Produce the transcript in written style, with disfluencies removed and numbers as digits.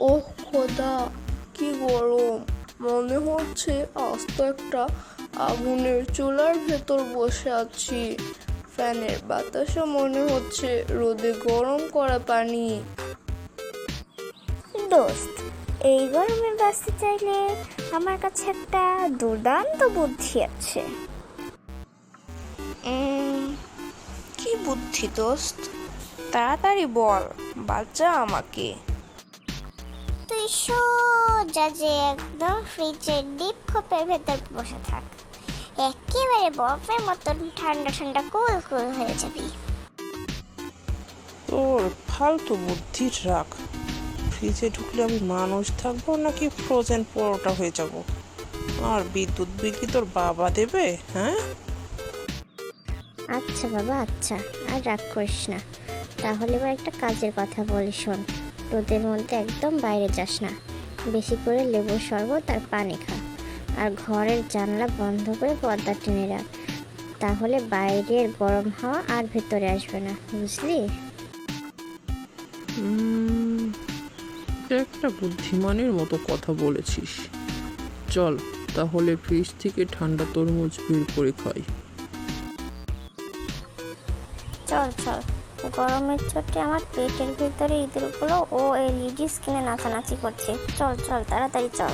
ওহ খোদা, কি গরম! মনে হচ্ছে আস্ত একটা আগুনের চুলার ভেতর বসে আছি। ফ্যানের বাতাসে মনে হচ্ছে রোদে গরম করা পানি। দোস্ত, এই গরমে বাঁচতে চাইলে আমার কাছে একটা দুর্দান্ত বুদ্ধি আছে। কি বুদ্ধি দোস্ত? তাড়াতাড়ি বল, বাচ্চা আমাকে। তুই সোজা যে একদম ফ্রিজের ডিপ খোপের ভেতর বসে থাক, একেবারে বরফের মতন ঠান্ডা ঠান্ডা কুল কুল হয়ে যাবি। তোর ফালতু বুদ্ধি রাখ। ফ্রিজে ঢুকলে আমি মানুষ থাকবো নাকি ফ্রোজেন পরোটা হয়ে যাব? আর বিদ্যুৎ বিল কি তোর বাবা দেবে? হ্যাঁ, আচ্ছা বাবা, আচ্ছা, আর রাগ করিস না। তাহলে এবার একটা কাজের কথা বলি শোন। রোদের মধ্যে একদম বাইরে যাস না, বেশি করে লেবুর শরবত আর পানি খা, আর ঘরের জানলা বন্ধ করে পর্দা টেনে রাখ। তাহলে বাইরের গরম হাওয়া আর ভেতরে আসবে না, বুঝলি? একটা বুদ্ধিমানের মতো কথা বলেছিস। চল তাহলে ফ্রিজ থেকে ঠান্ডা তরমুজ বের করে খাই। চল চল, গরমের চোটে আমার পেটের ভিতরে ইঁদুরগুলো ও এলইডি স্ক্রিনে নাচানাচি করছে। চল চল, তাড়াতাড়ি চল।